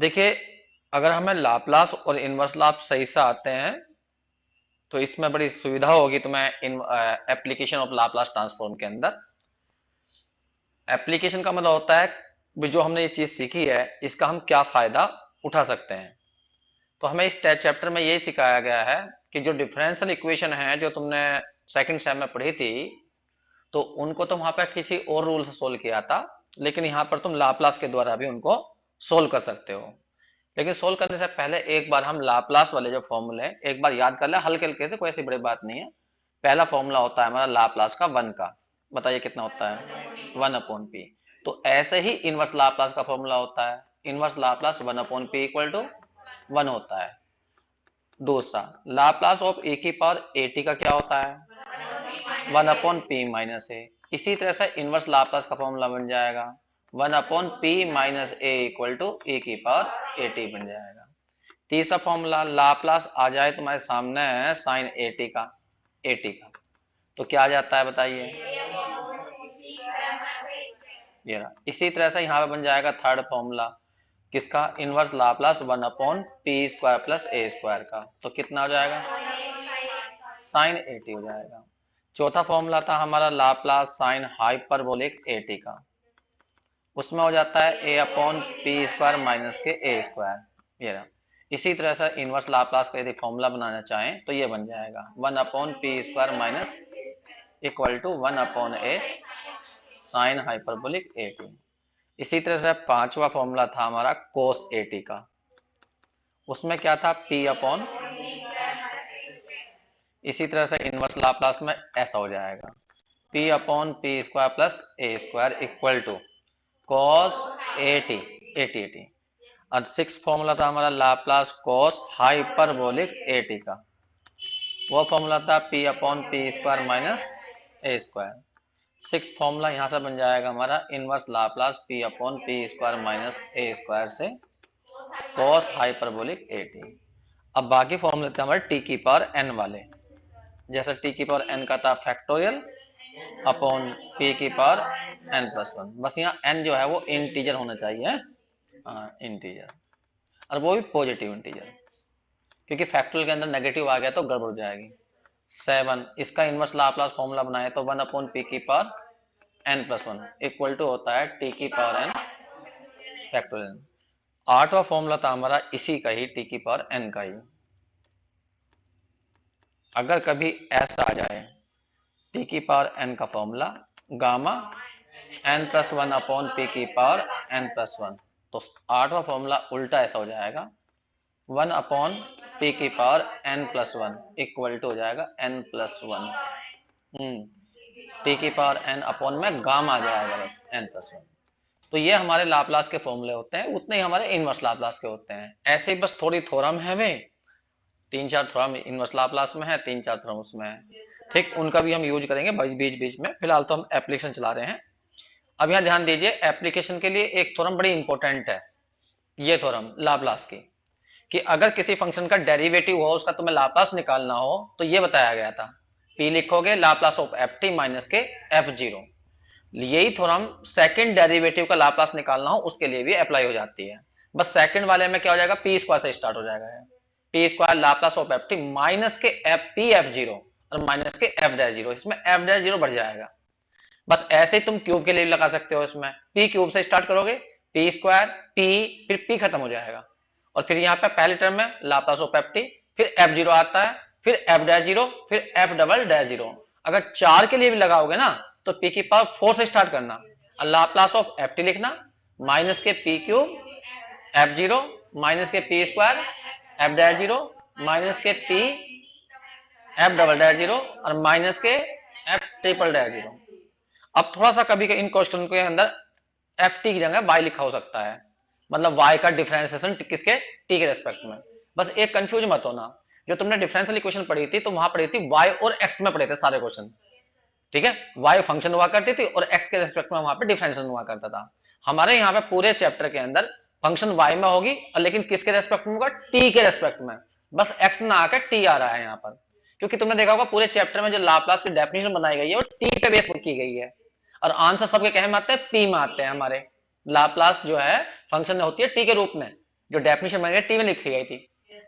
देखिए, अगर हमें लाप्लास और इनवर्स लाप सही से आते हैं तो इसमें बड़ी सुविधा होगी तुम्हें इन एप्लीकेशन ऑफ लाप्लास ट्रांसफॉर्म के अंदर। एप्लीकेशन का मतलब होता है भी जो हमने ये चीज सीखी है इसका हम क्या फायदा उठा सकते हैं। तो हमें इस चैप्टर में यही सिखाया गया है कि जो डिफरेंशियल इक्वेशन है जो तुमने सेकंड सेम में पढ़ी थी, तो उनको तुम वहां पर किसी और रूल से सोल्व किया था, लेकिन यहाँ पर तुम लाप्लास के द्वारा भी उनको सोल्व कर सकते हो। लेकिन सोल्व करने से पहले एक बार हम लाप्लास वाले जो फॉर्मूले एक बार याद कर ले, हल्के हल्के से, कोई ऐसी बड़ी बात नहीं है। पहला फॉर्मूला होता है हमारा लाप्लास का 1 का, बताइए कितना होता है 1/p। तो ऐसे ही इनवर्स लाप्लास का फॉर्मूला होता है, inverse Laplace 1/p equal to 1 होता है। दूसरा लाप्लास ऑफ ए की पावर at का क्या होता है 1/p माइनस ए। इसी तरह से इनवर्स लाप्लास का फॉर्मूला बन जाएगा 1/p minus A equal to A की पावर at बन जाएगा। तीसरा फॉर्मूला लाप्लास आ जाए तुम्हारे सामने साइन at का तो क्या आ जाता है बताइए, ये रहा। इसी तरह से यहाँ पे बन जाएगा थर्ड फॉर्मूला किसका, inverse Laplace 1/p² plus A square का, तो कितना हो जाएगा साइन at हो जाएगा। चौथा फॉर्मूला था हमारा लाप्लास साइन हाइपरबोलिक at का, उसमें हो जाता है a/p² माइनस के ए स्क्वायर, ये रहा। इसी तरह से इनवर्स लाप्लास का यदि फॉर्मूला बनाना चाहें तो ये बन जाएगा 1/p² minus equal to 1/a sine hyperbolic at। इसी तरह से पांचवा फॉर्मूला था हमारा कोस at का, उसमें क्या था p/, इसी तरह से इनवर्स लाप्लास में ऐसा हो जाएगा p/p² plus A square equal to cos at। और सिक्स फॉर्मूला था हमारा लाप्लास कॉस हाइपरबोलिक at का, वो फॉर्मूला था p/p² माइनस ए स्क्वायर। सिक्स फॉर्मूला यहां से बन जाएगा हमारा इनवर्स लाप्लास p/p² माइनस ए स्क्वायर से कॉस हाइपरबोलिक at। अब बाकी फॉर्मूले थे हमारे टी की पावर n वाले, जैसे टी की पावर n का था फैक्टोरियल अपॉन p की पावर n+1। बस यहाँ n जो है वो इंटीजर होना चाहिए, इंटीजर, और वो भी पॉजिटिव इंटीजर, क्योंकि फैक्टोरियल के अंदर नेगेटिव आ गया तो गड़बड़ हो जाएगी। 7 इसका इनवर्स लाप्लास फॉर्मूला बनाए तो 1/p की पावर n+1 इक्वल टू होता है टी की पावर n फैक्टोरियल। आठवां फॉर्मूला था हमारा इसी का ही, टी की पावर n का ही। अगर कभी ऐसा आ जाए टी की पावर n का फॉर्मूला गामा n+1/p की पावर n+1, तो आठवां फॉर्मूला उल्टा ऐसा हो जाएगा 1/p की पावर n+1 इक्वल टू हो जाएगा n+1। टी की पावर n अपॉन में गामा आ जाएगा बस n+1। तो ये हमारे लाप्लास के फॉर्मूले होते हैं, उतने ही हमारे इनवर्स लाप्लास के होते हैं। ऐसे ही बस थोड़ी थ्योरम है वे, 3-4 थ्योरम इनवर्स लाप्लास में है, 3-4 थ्योरम उसमें है, ठीक, उनका भी हम यूज करेंगे बीच बीच में। फिलहाल तो हम एप्लीकेशन चला रहे हैं। अब यहाँ ध्यान दीजिए, एप्लीकेशन के लिए एक थ्योरम बड़ी इंपॉर्टेंट है, ये थ्योरम लाप्लास की, कि अगर किसी फंक्शन का डेरिवेटिव हो, उसका तुम्हें लाप्लास निकालना हो, तो ये बताया गया था p लिखोगे लाप्लास ऑफ ft माइनस के f0। यही थ्योरम सेकंड डेरिवेटिव का लाप्लास निकालना हो उसके लिए भी अप्लाई हो जाती है। बस सेकंड वाले में क्या हो जाएगा, p² से स्टार्ट हो जाएगा, p² Laplace of ft minus के pf0 और माइनस के f'0, इसमें f'0 बढ़ जाएगा। बस ऐसे ही तुम क्यूब के लिए लगा सकते हो, इसमें p क्यूब से स्टार्ट करोगे, p स्क्वायर p फिर p खत्म हो जाएगा, और फिर यहाँ पे पहले टर्म में लाप्लास ऑफ ft, फिर f0 आता है, फिर f'0, फिर f'0। अगर 4 के लिए भी लगाओगे ना तो p की पावर 4 से स्टार्ट करना, लाप्लास ऑफ ft लिखना, माइनस के p क्यूब f0 माइनस के p स्क्वायर f'0 माइनस के p f'0 और माइनस के f'0। अब थोड़ा सा कभी इन क्वेश्चन के अंदर ft की जगह y लिखा हो सकता है, मतलब y का डिफरेंशिएशन किसके, t के रेस्पेक्ट में। बस एक कंफ्यूज मत होना, जो तुमने डिफरेंशियल इक्वेशन पढ़ी थी तो वहां पढ़ी थी y और x में पढ़े थे सारे क्वेश्चन, ठीक है, y फंक्शन हुआ करती थी और x के रेस्पेक्ट में वहां पे डिफरेंशियल हुआ करता था। हमारे यहाँ पे पूरे चैप्टर के अंदर फंक्शन y में होगी, लेकिन किसके रेस्पेक्ट में होगा, t के रेस्पेक्ट में, बस x ना आकर t आ रहा है यहाँ पर, क्योंकि तुमने देखा होगा पूरे चैप्टर में जो लाप्लास की डेफिनेशन बनाई गई है वो t पे बेस की गई है, और आंसर सबके कहे में आते हैं p में आते हैं। हमारे लाप्लास जो है फंक्शन होती है t के रूप में, जो डेफिनेशन बन गई टी में लिखी गई थी,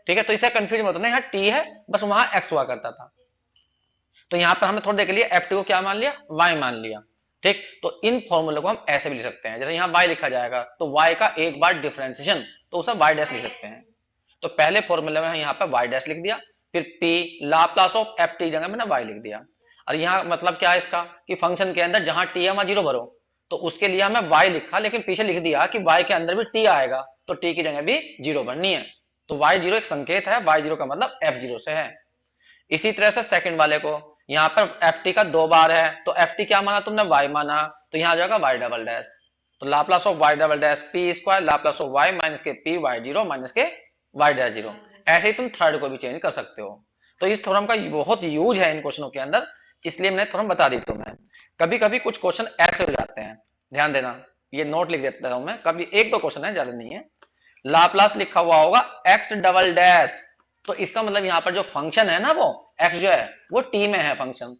ठीक है। तो इससे कंफ्यूजन होता है, यहाँ टी है बस वहां एक्स हुआ करता था। तो यहाँ पर हमने थोड़ी देर के लिए एफ टी को क्या मान लिया, वाई मान लिया, ठीक। तो इन फॉर्मूले को हम ऐसे भी लिख सकते हैं, जैसे यहाँ वाई लिखा जाएगा तो वाई का एक बार डिफरेंशिएशन तो उसे वाई डैश लिख सकते हैं। तो पहले फॉर्मूले में यहाँ पर वाई डैश लिख दिया, फिर P Laplace of F T जगह मैंने वाई लिख दिया। और यहाँ मतलब क्या है इसका कि फंक्शन के अंदर जहां टी है वहां जीरो भरो, तो उसके लिए मैं वाई लिखा, लेकिन पीछे लिख दिया कि वाई के अंदर भी टी आएगा तो टी की जगह भी जीरो भरनी है। तो वाई जीरो एक संकेत है, वाई जीरो का मतलब एफ जीरो से है। इसी तरह से सेकंड वाले को यहाँ पर एफ टी का 2 बार है, तो एफ टी क्या माना तुमने, वाई माना, तो यहाँ आ जाएगा वाई डबल डैश। तो Laplace of Y double dash P square Laplace of Y minus के पी वाई जीरो माइनस के वाई डैश जीरो। ऐसे ही तुम थर्ड को भी चेंज कर सकते हो। तो इस थ्योरम का बहुत यूज है इन क्वेश्चनों के अंदर, इसलिए मैंने थ्योरम बता दी तुम्हें। कभी कभी कुछ क्वेश्चन ऐसे हो जाते हैं, ध्यान देना, ये नोट लिख देता हूं मैं, कभी एक दो क्वेश्चन है, ज्यादा नहीं है। लाप्लास लिखा हुआ होगा एक्स डबल डैश, तो इसका मतलब यहाँ पर जो फंक्शन है ना वो एक्स जो है वो टी में है फंक्शन,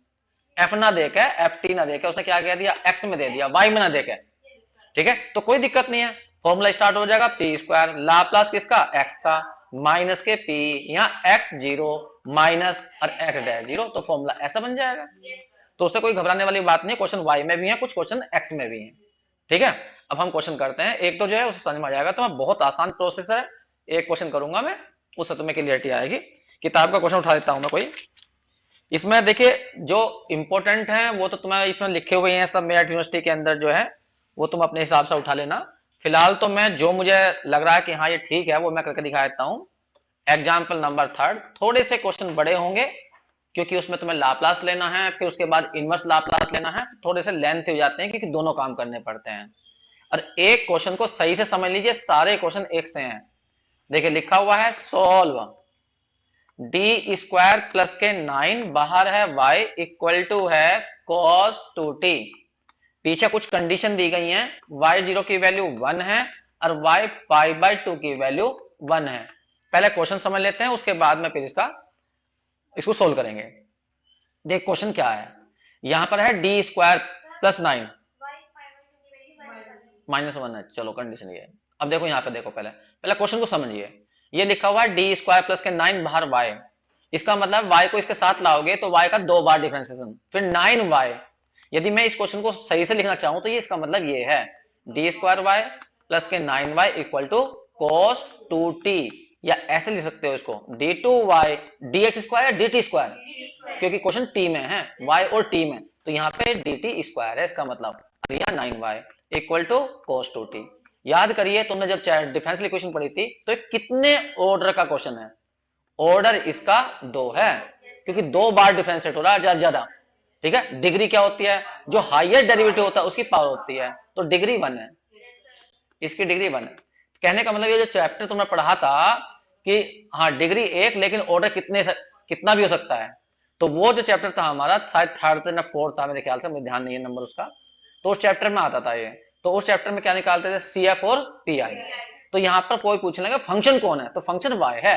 एफ ना देके एफ टी ना देके उसने क्या कह दिया एक्स में दे दिया, वाई में ना देके, ठीक है। तो कोई दिक्कत नहीं है, फॉर्मूला स्टार्ट हो जाएगा पी स्क्वायर लाप्लास किसका, एक्स का, माइनस के पी, यहाँ एक्स जीरो माइनस और एक्स डैश जीरो, तो फॉर्मूला ऐसा बन जाएगा। तो उससे कोई घबराने वाली बात नहीं है, क्वेश्चन वाई में भी है, कुछ क्वेश्चन एक्स में भी है, ठीक है। अब हम क्वेश्चन करते हैं, एक तो जो है उसे समझ में आ जाएगा, तो बहुत आसान प्रोसेस है, एक क्वेश्चन करूंगा मैं, उससे तुम्हें क्लियरिटी आएगी। किताब का क्वेश्चन उठा देता हूं मैं कोई, इसमें देखिए जो इंपॉर्टेंट है वो तो तुम्हें इसमें लिखे हुए हैं सब, मेरठ यूनिवर्सिटी के अंदर जो है वो तुम अपने हिसाब से उठा लेना। फिलहाल तो मैं जो मुझे लग रहा है कि हाँ ये ठीक है वो मैं करके दिखा देता हूँ। एग्जाम्पल नंबर थर्ड, थोड़े से क्वेश्चन बड़े होंगे क्योंकि उसमें तुम्हें लाप्लास लेना है, फिर उसके बाद इनवर्स लाप्लास लेना है, थोड़े से लेंथ हो जाते हैं क्योंकि दोनों काम करने पड़ते हैं। और एक क्वेश्चन को सही से समझ लीजिए, सारे क्वेश्चन एक से हैं। देखिए लिखा हुआ है सोल्व डी स्क्वायर प्लस के 9, बाहर है y इक्वल टू है cos 2t, पीछे कुछ कंडीशन दी गई हैं, y0 की वैल्यू 1 है और y पाई बाई 2 की वैल्यू 1 है। पहले क्वेश्चन समझ लेते हैं, उसके बाद में फिर इसको सोल्व करेंगे। देख क्वेश्चन क्या है, यहां पर है डी स्क्वायर प्लस 9 माइनस 1 है, चलो कंडीशन ये है। अब देखो यहाँ पे देखो, पहले क्वेश्चन को समझिए, ये लिखा हुआ है डी स्क्वायर प्लस के 9 बाहर y, इसका मतलब y को इसके साथ लाओगे तो y का 2 बार डिफरेंशिएशन, फिर 9y। यदि मैं इस क्वेश्चन को सही से लिखना चाहूं तो ये इसका मतलब ये है डी स्क्वायर वाई प्लस के 9y equal to cos 2t, या ऐसे लिख सकते हो इसको d2y dx स्क्वायर या dt स्क्वायर, क्योंकि क्वेश्चन t में है, y और t में, तो यहाँ पे dt स्क्वायर है इसका मतलब, या 9y equal to cos 2t। याद करिए तुमने जब डिफरेंशियल इक्वेशन पढ़ी थी तो कितने ऑर्डर का क्वेश्चन है, ऑर्डर इसका 2 है, क्योंकि 2 बार डिफरेंशिएट हो रहा है ज्यादा, ठीक है। डिग्री क्या होती है, जो हाईएस्ट डेरिवेटिव होता है उसकी पावर होती है, तो डिग्री 1 है, इसकी डिग्री 1 है। कहने का मतलब ये जो चैप्टर तुमने पढ़ा था कि हाँ डिग्री 1 लेकिन ऑर्डर कितना भी हो सकता है, तो वो जो चैप्टर था हमारा शायद थर्ड या फोर्थ था मेरे ख्याल से, मुझे ध्यान नहीं है नंबर उसका, तो उस चैप्टर में आता था ये। तो उस चैप्टर में क्या निकालते थे, सी एफ और पी आई। तो यहाँ पर कोई पूछ लेगा फंक्शन कौन है, तो फंक्शन वाई है,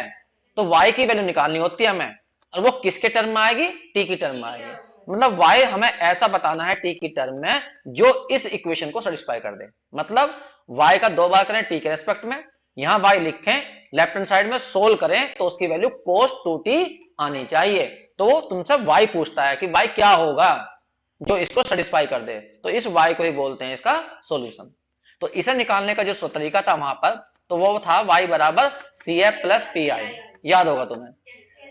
तो वाई की वैल्यू निकालनी होती है हमें, और वो किसके टर्म में आएगी, टी की टर्म में आएगी। मतलब वाई हमें ऐसा बताना है टी की टर्म में जो इस इक्वेशन को सेटिस्फाई कर दे, मतलब वाई का 2 बार करें टी के रेस्पेक्ट में, यहां वाई लिखें, लेफ्ट हैंड साइड में सोल्व करें तो उसकी वैल्यू cos 2t आनी चाहिए। तो वो तुमसे वाई पूछता है कि वाई क्या होगा जो इसको सेटिस्फाई कर दे, तो इस वाई को ही बोलते हैं इसका सॉल्यूशन। तो इसे निकालने का जो तरीका था वहां पर, तो वो था वाई बराबर C F plus P I, याद होगा तुम्हें।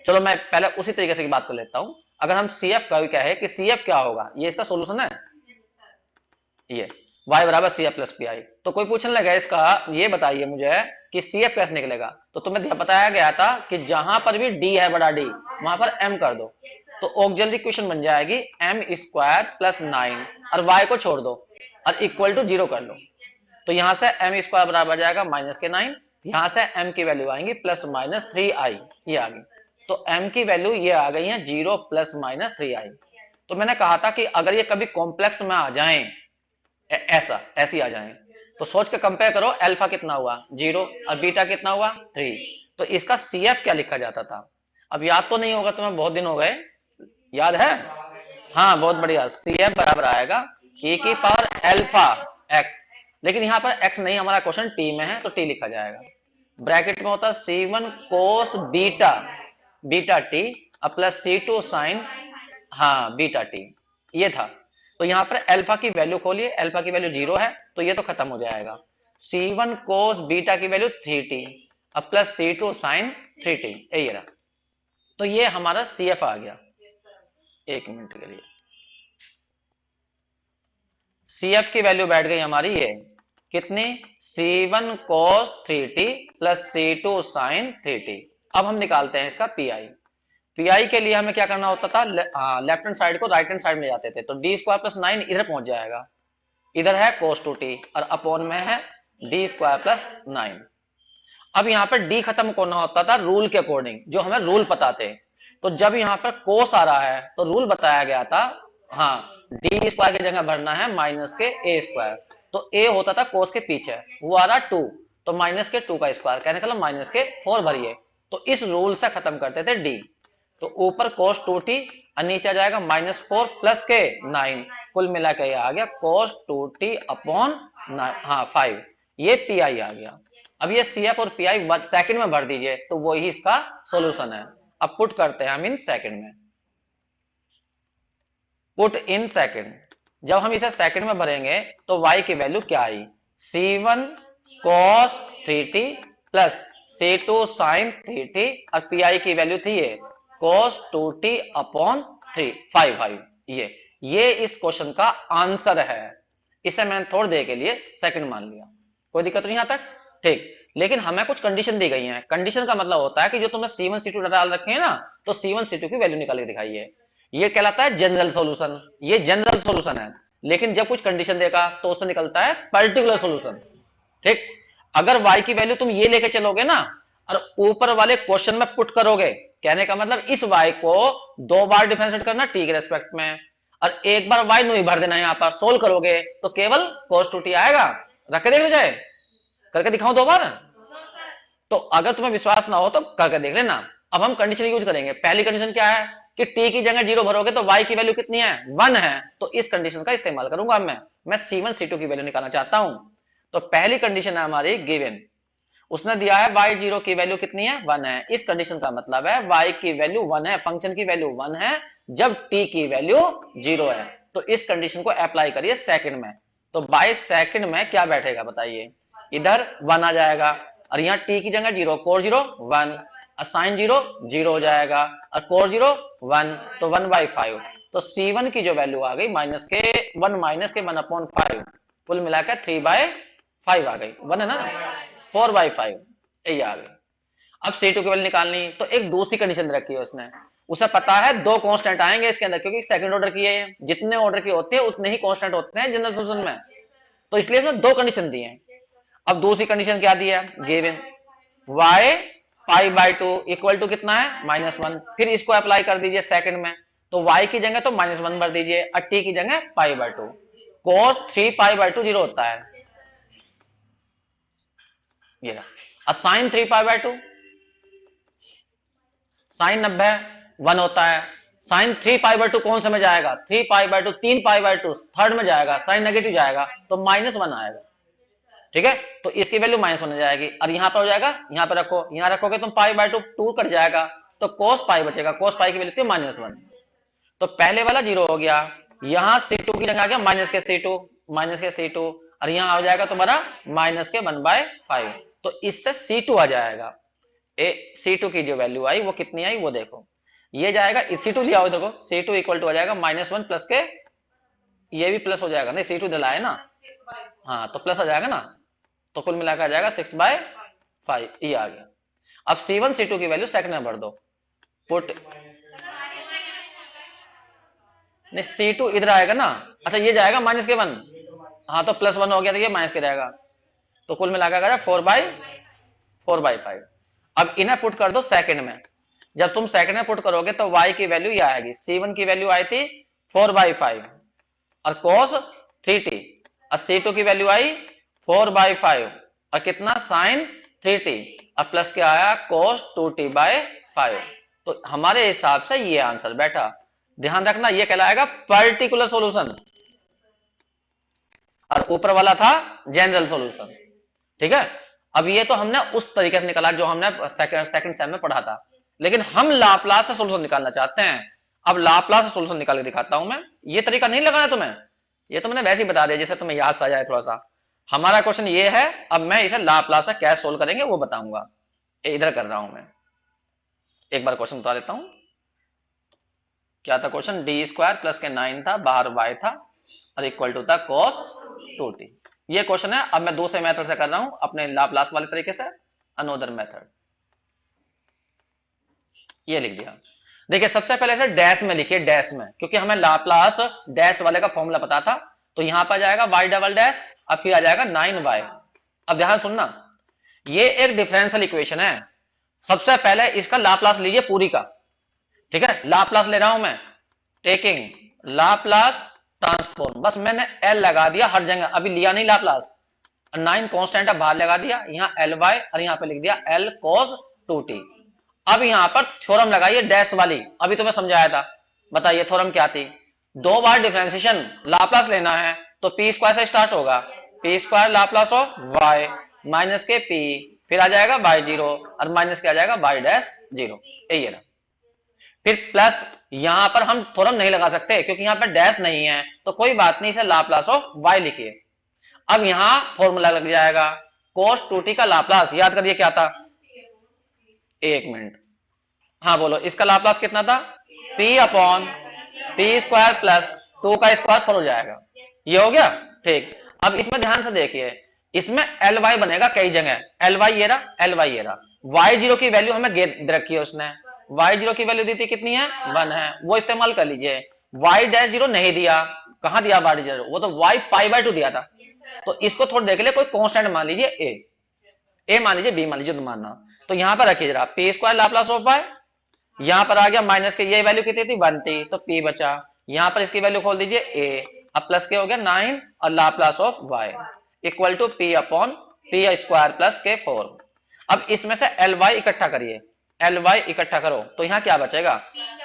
चलो मैं पहले उसी तरीके से बात कर लेता हूं। अगर हम सी एफ का भी क्या है कि सी एफ क्या होगा, ये इसका सॉल्यूशन है, ये y बराबर C F plus P I. तो कोई पूछने लगा इसका ये बताइए मुझे कि सी एफ कैसे निकलेगा, तो तुम्हें बताया गया था कि जहां पर भी d है बड़ा D वहां पर m कर दो, तो ऑक्सिलरी इक्वेशन बन जाएगी m स्क्वायर प्लस 9 और y को छोड़ दो और इक्वल टू 0 कर लो, तो यहां से m स्क्वायर बराबर जाएगा माइनस के 9, यहां से m की वैल्यू आएंगी प्लस माइनस 3i, ये आ गई। तो m की वैल्यू ये आ गई है 0 प्लस माइनस 3i। तो मैंने कहा था कि अगर ये कभी कॉम्प्लेक्स में आ जाएं, ऐसी आ जाए, तो सोच के कंपेयर करो, अल्फा कितना हुआ 0 और बीटा कितना हुआ 3, तो इसका सी एफ क्या लिखा जाता था। अब याद तो नहीं होगा तुम्हें, बहुत दिन हो गए, याद है, हाँ बहुत बढ़िया, सी एफ बराबर आएगा e की पावर अल्फा एक्स, लेकिन यहाँ पर x नहीं, हमारा क्वेश्चन t में है तो t लिखा जाएगा। ब्रैकेट में होता है C1 cos beta beta T और प्लस C2 साइन, हाँ बीटा टी, ये था। तो यहां पर अल्फा की वैल्यू खोलिए, अल्फा की वैल्यू 0 है तो ये तो खत्म हो जाएगा। C1 कोस बीटा की वैल्यू 3t अब प्लस C2 साइन 3t, ये रहा। तो ये हमारा CF आ गया। एक मिनट के लिए, CF की वैल्यू बैठ गई हमारी ये कितनी, C1 cos 3t plus C2 sin 3t। अब हम निकालते हैं इसका पीआई के लिए हमें क्या करना होता था, लेफ्ट हैंड साइड को राइट हैंड साइड में जाते थे, तो डी स्क्वायर प्लस 9 इधर पहुंच जाएगा, इधर है cos 2t और अपॉन में है डी स्क्वायर प्लस 9। अब यहाँ पर डी खत्म करना होता था रूल के अकॉर्डिंग, जो हमें रूल पता थे। तो जब यहाँ पर कोस आ रहा है तो रूल बताया गया था, हाँ डी स्क्वायर की जगह भरना है माइनस के ए स्क्वायर। तो ए होता था कोस के पीछे, वो आ रहा 2, तो माइनस के 2 का स्क्वायर, कहने का माइनस के 4 भरिए। तो इस रूल से खत्म करते थे डी। तो ऊपर cos 2t और नीचे आ जाएगा -4 प्लस के 9, कुल मिला के आ गया cos 2t अपॉन 5। ये पीआई आ गया। अब ये CF और पीआई सेकंड में भर दीजिए तो वो ही इसका सॉल्यूशन है। अब पुट करते हैं हम इन सेकंड में, पुट इन सेकंड। जब हम इसे सेकंड में भरेंगे तो y की वैल्यू क्या आई, C1 cos 3t plus C2 sin 3t और पीआई की वैल्यू थी ये cos 2t अपॉन 5। ये इस क्वेश्चन का आंसर है। इसे मैंने थोड़ी देर के लिए सेकंड मान लिया, कोई दिक्कत नहीं यहां तक, ठीक। लेकिन हमें कुछ कंडीशन दी गई है। कंडीशन का मतलब होता है कि जो तुमने C1 C2 डाल रखे हैं ना, तो C1 C2 की वैल्यू निकाल के दिखाइए। ये कहलाता है जनरल सॉल्यूशन, ये जनरल सॉल्यूशन है। लेकिन जब कुछ कंडीशन देगा तो उससे निकलता है पर्टिकुलर सॉल्यूशन, ठीक। अगर y की वैल्यू तुम ये लेके चलोगे ना और ऊपर वाले क्वेश्चन में पुट करोगे, कहने का मतलब इस y को 2 बार डिफरेंशिएट करना t के रेस्पेक्ट में और एक बार y नहीं भर देना, यहां पर सोल्व करोगे तो केवल cos 2t आएगा। रख के देख लो, जाए करके दिखाऊं 2 बार। तो अगर तुम्हें विश्वास ना हो तो करके देख लेना। अब हम कंडीशन यूज करेंगे। पहली कंडीशन क्या है कि t की जगह 0 भरोगे तो y की वैल्यू कितनी है, 1 है। तो इस कंडीशन का इस्तेमाल करूंगा मैं C1 C2 की वैल्यू निकालना चाहता हूं। तो पहली कंडीशन है हमारी गिवन, उसने दिया है y0 की वैल्यू कितनी है, 1 है। इस कंडीशन का मतलब है y की वैल्यू 1 है, फंक्शन की वैल्यू 1 है जब t की वैल्यू 0 है। तो इस कंडीशन को अप्लाई करिए सेकंड में। तो बाय सेकंड में क्या बैठेगा बताइए, इधर 1 आ जाएगा और यहाँ t की जगह 0, cos 0 1 और sin 0 0 हो जाएगा और cos 0 1, तो 1/5। तो C1 की जो वैल्यू आ गई माइनस के 1/1/5, कुल मिलाकर 3/5 आ गई। 1 है ना, 4/5 ये आ गई। अब C2 की वैल्यू निकालनी, तो एक दूसरी कंडीशन रखी है उसने। उसे पता है 2 कांस्टेंट आएंगे इसके अंदर, क्योंकि सेकंड ऑर्डर की है, जितने ऑर्डर की होते हैं उतने ही कांस्टेंट होते हैं जनरल सॉल्यूशन में। तो इसलिए उसने 2 कंडीशन दी है। अब दूसरी कंडीशन क्या दी है, गिवन y π/2 इक्वल टू कितना है, -1। फिर इसको अप्लाई कर दीजिए सेकंड में, तो y की जगह तो -1 भर दीजिए और t की जगह π/2। cos 3π/2 0 होता है, ये रहा। और sin 3π/2, sin 90 1 होता है। sin 3π/2 कौन से में जाएगा, 3π/2 3π/2 थर्ड में जाएगा, साइन नेगेटिव जाएगा तो -1 आएगा, ठीक है। तो इसकी वैल्यू -1 हो जाएगी और यहां पर हो जाएगा, यहां पर रखो, यहां रखोगे तुम π/2 2 कट जाएगा तो cos π बचेगा, cos π की वैल्यू थी -1। तो पहले वाला 0 हो गया, यहां C2 की जगह आ गया -C2 और यहां आ जाएगा तुम्हारा -1/5। तो इससे C2 आ जाएगा। C2 की जो वैल्यू आई वो कितनी आई वो देखो, ये जाएगा C2 लिया हो, देखो C2 इक्वल टू आ जाएगा -1 प्लस के, ये भी प्लस हो जाएगा, नहीं C2 दिला है ना, हाँ तो प्लस आ जाएगा ना, तो कुल मिलाकर आ जाएगा 6/5, ये आ गया। अब C1 C2 की वैल्यू सेकंड में भर दो, पुट, नहीं C2 इधर आएगा ना, अच्छा ये जाएगा -1, हाँ तो +1 हो गया तो ये माइनस के रहेगा, तो कुल मिलाकर आ जाएगा 4/5। अब इन्हें पुट कर दो सेकंड में। जब तुम सेकंड में पुट करोगे तो y की वैल्यू ये आएगी, C1 की वैल्यू आई थी 4/5 और cos 3t और C2 की वैल्यू आई 4/5 और कितना sin 3t और प्लस क्या आया cos 2t/5। तो हमारे हिसाब से ये आंसर बैठा। ध्यान रखना ये कहलाएगा पर्टिकुलर सॉल्यूशन और ऊपर वाला था जनरल सॉल्यूशन, ठीक है। अब ये तो हमने उस तरीके से निकाला जो हमने सेकंड सेम में पढ़ा था, लेकिन हम लाप्लास से सोल्यूशन निकालना चाहते हैं। अब लाप्लास से सोल्यूशन निकाल के दिखाता हूं मैं। ये तरीका नहीं लगाना तुम्हें, ये तो मैंने वैसे ही बता दिया जैसे तुम्हें याद आ जाए थोड़ा सा। हमारा क्वेश्चन ये है, अब मैं इसे लाप्लास से कैसे सोल्व करेंगे वो बताऊंगा। इधर कर रहा हूं मैं, एक बार क्वेश्चन बता देता हूं। क्या था क्वेश्चन? डी स्क्वायर प्लस के 9 था, बाहर y था और इक्वल टू था cos 2t। ये क्वेश्चन है। अब मैं दूसरे मेथड से कर रहा हूं, अपने लाप्लास वाले तरीके से, अनोदर मेथड। ये लिख दिया। देखिए सबसे पहले इसे डैश में लिखिए, डैश में, क्योंकि हमें लाप्लास डैश वाले का फॉर्मूला पता था। तो यहां पर जाएगा y डबल डैश, अब फिर आ जाएगा 9y। अब ध्यान सुनना, ये एक डिफरेंशियल इक्वेशन है। सबसे पहले इसका लाप्लास लीजिए पूरी का, ठीक है। लाप्लास ले रहा हूं मैं, टेकिंग लाप्लास ट्रांसफॉर्म। बस मैंने एल लगा दिया हर जगह, अभी लिया नहीं लाप्लास। 9 कांस्टेंट है, बाहर लगा दिया, यहाँ एल वाई और यहाँ पे लिख दिया एल cos 2t। अब यहां पर थ्योरम लगाइए डैश वाली, अभी तो मैं समझाया था। बताइए थ्योरम क्या थी? दो बार डिफरेंशिएशन लाप्लास लेना है तो पी स्क्वायर से स्टार्ट होगा, P square Laplace of Y minus के पी, फिर आ जाएगा वाई जीरो और माइनस के आ जाएगा वाई डैश जीरो। यही है। फिर प्लस, यहां पर हम थ्योरम नहीं लगा सकते क्योंकि यहां पर डैश नहीं है, तो कोई बात नहीं, इसे लाप्लास ऑफ वाई लिखिए। अब यहां फॉर्मूला लग जाएगा cos 2t का लाप्लास, याद करिए क्या था? एक मिनट, हाँ बोलो, इसका लाप्लास कितना था? p upon P square plus 2 का स्क्वायर 4 हो जाएगा। ये हो गया, ठीक। अब इसमें ध्यान से देखिए, इसमें एल वाई बनेगा कई जगह, एल वाई ये रहा, एल वाई ये रहा। वाई जीरो की वैल्यू हमें दे रखी है उसने, वाई जीरो की वैल्यू दी थी कितनी है? 1 है, वो इस्तेमाल कर लीजिए। वाई डैश जीरो नहीं दिया, कहां दिया वाई जीरो? वो तो वाई पाई बाय 2 दिया था। तो इसको थोड़ा देख ले, कोई कांस्टेंट मान लीजिए ए मान लीजिए, बी मान लीजिए, तो मानना। तो यहां पर रखिए जरा, P square Laplace of Y, यहां पर आ गया माइनस के, ये वैल्यू कितनी थी? 1 थी, तो p बचा। यहां पर इसकी वैल्यू खोल दीजिए a, अब प्लस के हो गया 9 और Laplace of y equal to p upon P square plus के 4। अब इसमें से ly इकट्ठा करिए, ly इकट्ठा करो तो यहां क्या बचेगा?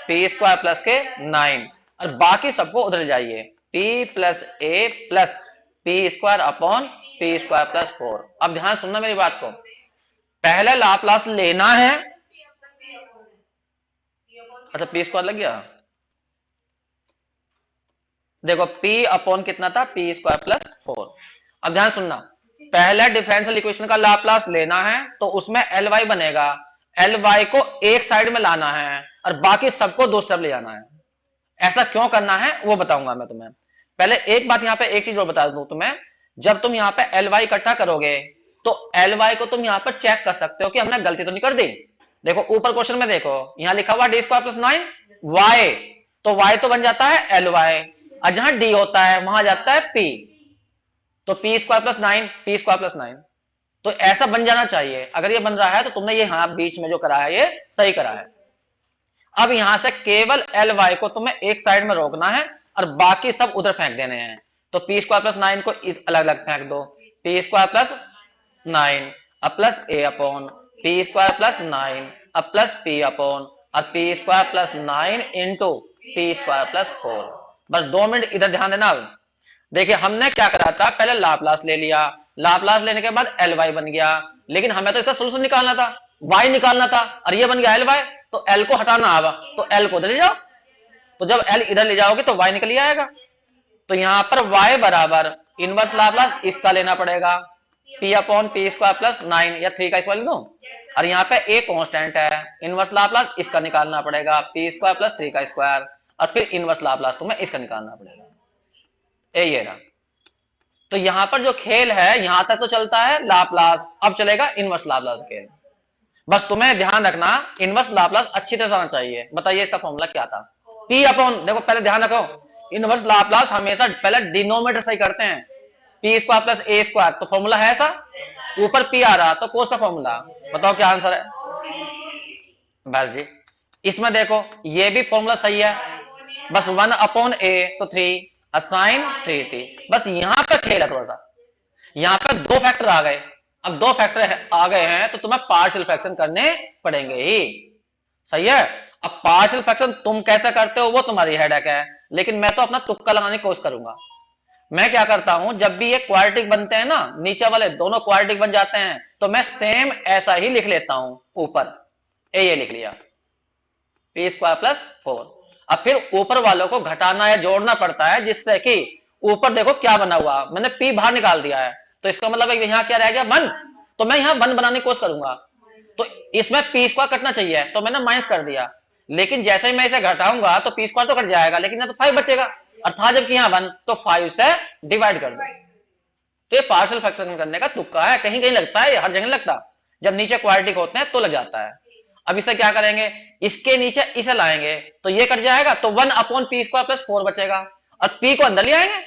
p स्क्वायर प्लस के 9 और बाकी सबको उधर जाइए, p plus a plus P square upon P square plus 4। अब ध्यान सुनना मेरी बात को, पहले लाप्लास लेना है। अच्छा पी स्क्वायर लग गया, देखो p अपॉन कितना था? P square plus 4। अब ध्यान सुनना, पहले डिफरेंशियल इक्वेशन का लाप्लास लेना है तो उसमें एल वाई बनेगा, एल वाई को एक साइड में लाना है और बाकी सबको दूसरी तरफ ले जाना है। ऐसा क्यों करना है वो बताऊंगा मैं तुम्हें। पहले एक बात यहाँ पे, एक चीज और बता दूं तुम्हें, जब तुम यहाँ पे एल वाई इकट्ठा करोगे तो एल वाई को तुम यहाँ पर चेक कर सकते हो कि हमने गलती तो नहीं कर दी। देखो ऊपर क्वेश्चन में देखो, यहाँ लिखा हुआ डी स्क्वायर प्लस 9 वाई, तो वाई तो बन जाता है एल वाई, और जहां डी होता है वहां जाता है पी, तो P square plus 9, P square plus 9। तो ऐसा बन जाना चाहिए। अगर ये बन रहा है तो तुमने ये हाँ बीच में जो करा है ये सही करा है। अब यहां से केवल एल वाई को तुम्हें एक साइड में रोकना है और बाकी सब उधर फेंक देने हैं। तो पी स्क्वायर प्लस 9 को इस अलग अलग फेंक दो, पी स्क्वायर प्लस 9 अब प्लस ए अपॉन पी स्क्वायर प्लस 9 अब प्लस पी अपॉन और P square plus 9 into P square plus 4। बस 2 मिनट इधर ध्यान देना। देखिए हमने क्या करा था, पहले लाप्लास ले लिया, लाप्लास लेने के बाद एल वाई बन गया, लेकिन हमें तो इसका सोल्यूशन निकालना था, वाई निकालना था, और ये बन गया एल वाई। तो एल को हटाना आवा, तो एल को उधर ले जाओ, तो जब एल इधर ले जाओगे तो वाई निकल ही आएगा। तो यहां पर वाई बराबर इनवर्स लाप्लास इसका लेना पड़ेगा, P upon P square plus 9 या 3 का स्क्वायर ले लो, और यहाँ पे ए कांस्टेंट है, इनवर्स लाप्लास इसका निकालना पड़ेगा, पी स्क्वायर प्लस 3 का स्क्वायर, और फिर इनवर्स लाप्लास तुम्हें इसका निकालना पड़ेगा। ये रहा। तो यहां पर जो खेल है यहां तक तो चलता है लाप्लास, अब चलेगा इनवर्स लाप्लास खेल। बस तुम्हें ध्यान रखना इनवर्स लाप्लास अच्छी तरह से आना चाहिए। बताइए इसका फॉर्मूला क्या था? पी अपॉन, देखो पहले ध्यान रखो, इनवर्स लाप्लास हमेशा पहले डिनोमिनेटर से ही करते हैं, P square plus A square, तो फॉर्मूला है ऐसा, ऊपर पी आ रहा तो कोस का फॉर्मूला। बताओ क्या आंसर है? बस जी, इसमें देखो ये भी फॉर्मूला सही है, बस 1 अपॉन ए तो 3 असाइन 3t। बस यहां पर खेल है थोड़ा सा, यहां पर 2 फैक्टर आ गए। अब 2 फैक्टर आ गए हैं तो तुम्हें पार्शियल फ्रैक्शन करने पड़ेंगे ही, सही है। अब पार्शियल फ्रैक्शन तुम कैसे करते हो वो तुम्हारी हेडेक है, लेकिन मैं तो अपना तुक्का लगाने की कोशिश करूंगा। मैं क्या करता हूं, जब भी ये क्वाड्रेटिक बनते हैं ना, नीचे वाले दोनों क्वाड्रेटिक बन जाते हैं, तो मैं सेम ऐसा ही लिख लेता हूं ऊपर, ये लिख लिया पी स्क्वायर प्लस 4। अब फिर ऊपर वालों को घटाना या जोड़ना पड़ता है, जिससे कि ऊपर देखो क्या बना हुआ, मैंने पी बाहर निकाल दिया है, तो इसका मतलब है यहाँ क्या रह गया 1, तो मैं यहाँ 1 बनाने की कोशिश करूंगा, तो इसमें पी स्क्वायर कटना चाहिए, तो मैंने माइनस कर दिया, लेकिन जैसे ही मैं इसे घटाऊंगा तो पी स्क्वायर तो कट जाएगा, लेकिन यहाँ तो 5 बचेगा, और था जबकि यहाँ 1, तो 5 से डिवाइड कर दो। तो ये पार्शियल फ्रैक्शन करने का तुक्का है, कहीं कहीं लगता है, हर जगह लगता, जब नीचे क्वाड्रेटिक होते हैं तो लग जाता है। अब इसे क्या करेंगे, इसके नीचे इसे लाएंगे, तो ये कट जाएगा, तो 1 अपॉन पी स्क्वायर प्लस 4 बचेगा, और पी को अंदर ले आएंगे,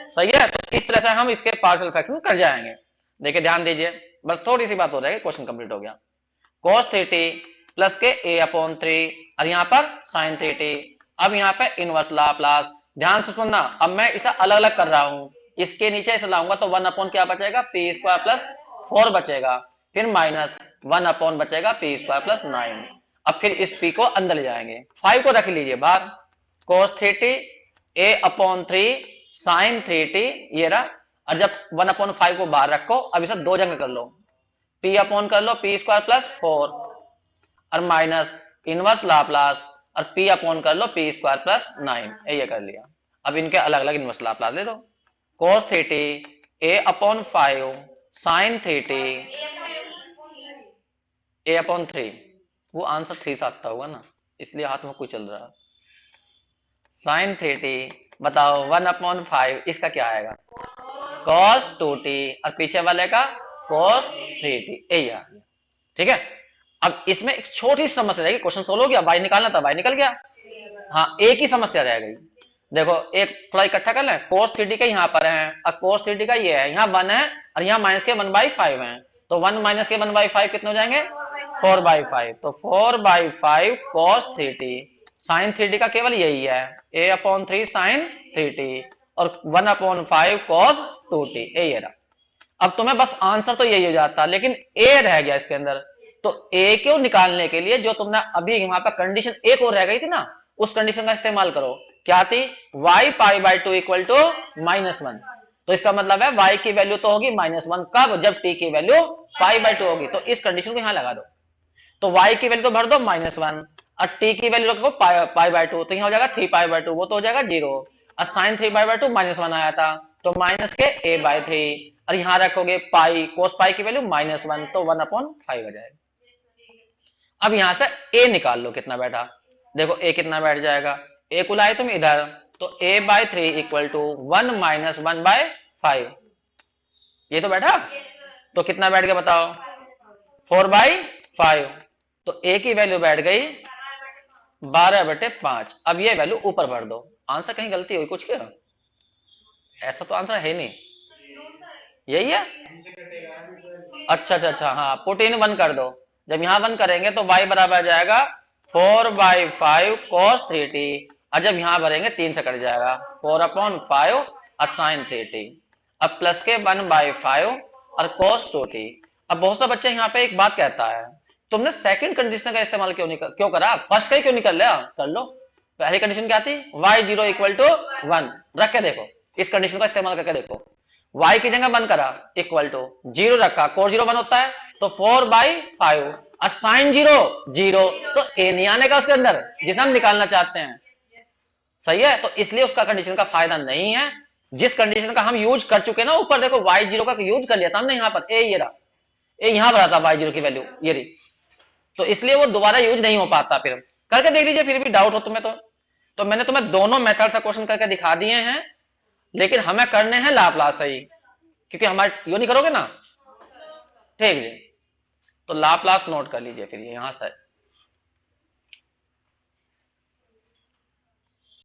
सही है। तो इस तरह से हम इसके पार्शियल फ्रैक्शन कर जाएंगे। देखिए ध्यान दीजिए, बस थोड़ी सी बात हो जाएगी, क्वेश्चन कंप्लीट हो गया। cos 3t प्लस के a अपॉन 3, और यहाँ पर sin 3t। अब यहाँ पे इनवर्स लाप्लास, ध्यान से सुनना, अब मैं इसे अलग अलग कर रहा हूं, इसके नीचे इसे लाऊंगा तो 1 अपॉन क्या बचेगा, पी स्क्वायर प्लस 4 बचेगा, फिर माइनस 1 अपॉन बचेगा पी स्क्वायर प्लस 9। अब फिर इस p को अंदर ले जाएंगे, 5 को रख लीजिए बाहर, cos 3t a upon 3 sin 3t, ये रहा। और जब 1 अपॉन 5 को बाहर रखो, अब इसे दो जगह कर लो, p अपॉन कर लो पी स्क्वायर प्लस 4, और माइनस इनवर्स लाप्लास, और p अपॉन कर लो पी स्क्वायर प्लस 9, ये कर लिया। अब इनके अलग अलग इनवर्स लाप्लास ले दो, cos 3t a upon 5 sin 3t a upon 3, वो आंसर 3 से आता होगा ना, इसलिए हाथ में कुछ चल रहा है। sin 3t बताओ 1 अपॉन 5, इसका क्या आएगा, cos 2t, और पीछे वाले का cos 3t, यही आ गया। ठीक है, अब इसमें एक छोटी सी समस्या रहेगी, क्वेश्चन सोल्व हो गया, y निकालना था, y निकल गया, हाँ एक ही समस्या रह गई। देखो एक थोड़ा इकट्ठा कर लें, cos 3t का यहाँ पर है, और cos 3t का ये है, यहाँ 1 है, और यहाँ माइनस के 1/5 है, तो 1 माइनस के 1/5 कितने हो जाएंगे, 4/5, तो 4/5 cos 3t, sin 3t का केवल यही है, a अपॉन 3 sin 3t, और 1 अपॉन 5 cos 2t, यही है। अब तुम्हें बस आंसर तो यही हो जाता, लेकिन a रह गया इसके अंदर, तो a को निकालने के लिए जो तुमने अभी वहां पर कंडीशन एक और रह गई थी ना, उस कंडीशन का इस्तेमाल करो, क्या थी, y π/2 इक्वल टू -1, तो इसका मतलब है y की वैल्यू तो होगी -1, कब, जब t की वैल्यू π/2 होगी, तो इस कंडीशन को यहां लगा दो, तो y की वैल्यू तो भर दो -1, और t की वैल्यू रखो π/2, तो यहाँ हो जाएगा 3π/2, वो तो हो जाएगा 0, और sin 3π/2 -1 आया था, तो माइनस के a/3, और यहां रखोगे पाई, cos पाई की वैल्यू -1, तो 1/5 हो जाएगा। अब यहां से a निकाल लो कितना बैठा, देखो a कितना बैठ जाएगा, a को लाए तुम इधर, तो a/3 इक्वल टू 1 - 1/5, ये तो बैठा, तो कितना बैठ गया बताओ, 4/5, तो a की वैल्यू बैठ गई 12/5। अब ये वैल्यू ऊपर भर दो, आंसर कहीं गलती हुई कुछ क्या, ऐसा तो आंसर है नहीं, यही है, अच्छा, हाँ पुट इन 1 कर दो, जब यहाँ 1 करेंगे तो y बराबर जाएगा 4/5 cos 3t, और जब यहाँ भरेंगे 3 से कट जाएगा, 4/5 और sin 3t, अब प्लस के 1/5 और cos 2t। अब बहुत सा बच्चा यहाँ पे एक बात कहता है, तुमने सेकंड कंडीशन का इस्तेमाल क्यों करा, फर्स्ट का ही क्यों नहीं कर लिया, कर लो। पहली कंडीशन क्या थी, y0 इक्वल टू 1, रख के देखो, इस कंडीशन का इस्तेमाल करके देखो, y की जगह 1 करा इक्वल टू 0 रखा, cos 0 1 होता है, तो 4/5, और sin 0 0, तो a नहीं आने का उसके अंदर जिसे हम निकालना चाहते हैं, सही है, तो इसलिए उसका कंडीशन का फायदा नहीं है। जिस कंडीशन का हम यूज कर चुके ना, ऊपर देखो y0 का यूज कर लिया था हमने, यहाँ पर a ये रहा, a यहाँ भरा था y0 की वैल्यू ये रही, तो इसलिए वो दोबारा यूज नहीं हो पाता। फिर करके देख लीजिए, फिर भी डाउट हो तुम्हें तो मैंने तुम्हें दोनों मेथड से क्वेश्चन करके दिखा दिए हैं, लेकिन हमें करने हैं लाप्लास सही, क्योंकि हमारे यो नहीं करोगे ना, ठीक जी, तो लाप्लास नोट कर लीजिए फिर यहां से।